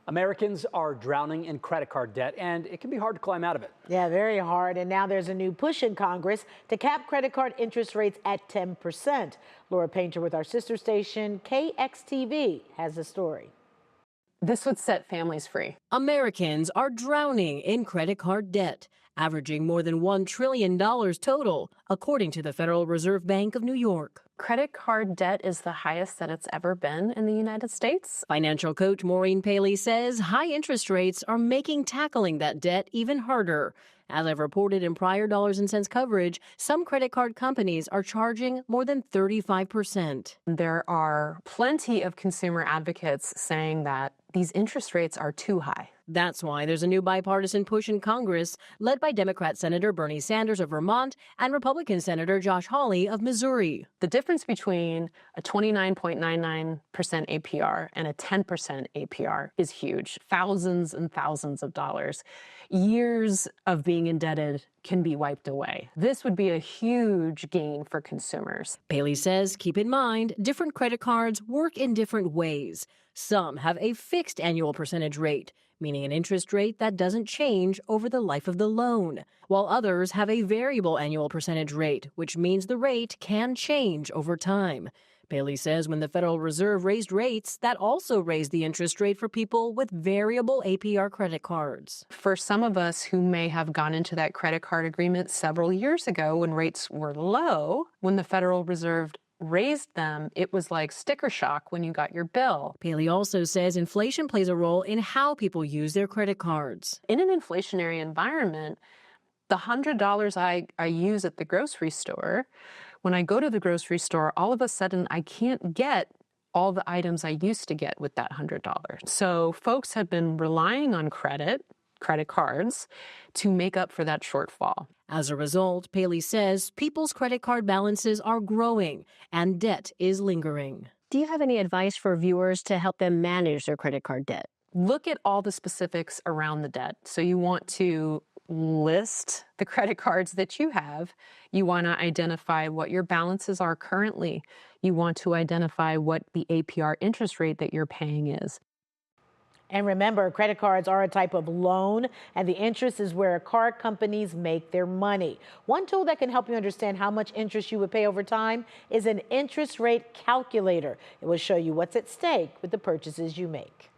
Americans are drowning in credit card debt, and it can be hard to climb out of it. Yeah, very hard. And now there's a new push in Congress to cap credit card interest rates at 10%. Laura Painter with our sister station, KXTV, has the story. This would set families free. Americans are drowning in credit card debt, averaging more than $1 trillion total, according to the Federal Reserve Bank of New York. Credit card debt is the highest that it's ever been in the United States. Financial coach Maureen Paley says high interest rates are making tackling that debt even harder. As I've reported in prior dollars and cents coverage, some credit card companies are charging more than 35%. There are plenty of consumer advocates saying that these interest rates are too high. That's why there's a new bipartisan push in Congress led by Democrat Senator Bernie Sanders of Vermont and Republican Senator Josh Hawley of Missouri. The difference between a 29.99% APR and a 10% APR is huge. Thousands and thousands of dollars. Years of being indebted can be wiped away. This would be a huge gain for consumers. Paley says, keep in mind, different credit cards work in different ways. Some have a fixed annual percentage rate, meaning an interest rate that doesn't change over the life of the loan, while others have a variable annual percentage rate, which means the rate can change over time. Paley says when the Federal Reserve raised rates, that also raised the interest rate for people with variable APR credit cards. For some of us who may have gone into that credit card agreement several years ago when rates were low, when the Federal Reserve raised them, it was like sticker shock when you got your bill. Paley also says inflation plays a role in how people use their credit cards. In an inflationary environment, the $100 I use at the grocery store, when I go to the grocery store, all of a sudden I can't get all the items I used to get with that $100. So folks have been relying on credit cards, to make up for that shortfall. As a result, Paley says people's credit card balances are growing and debt is lingering. Do you have any advice for viewers to help them manage their credit card debt? Look at all the specifics around the debt. So you want to list the credit cards that you have. You want to identify what your balances are currently. You want to identify what the APR interest rate that you're paying is. And remember, credit cards are a type of loan, and the interest is where card companies make their money. One tool that can help you understand how much interest you would pay over time is an interest rate calculator. It will show you what's at stake with the purchases you make.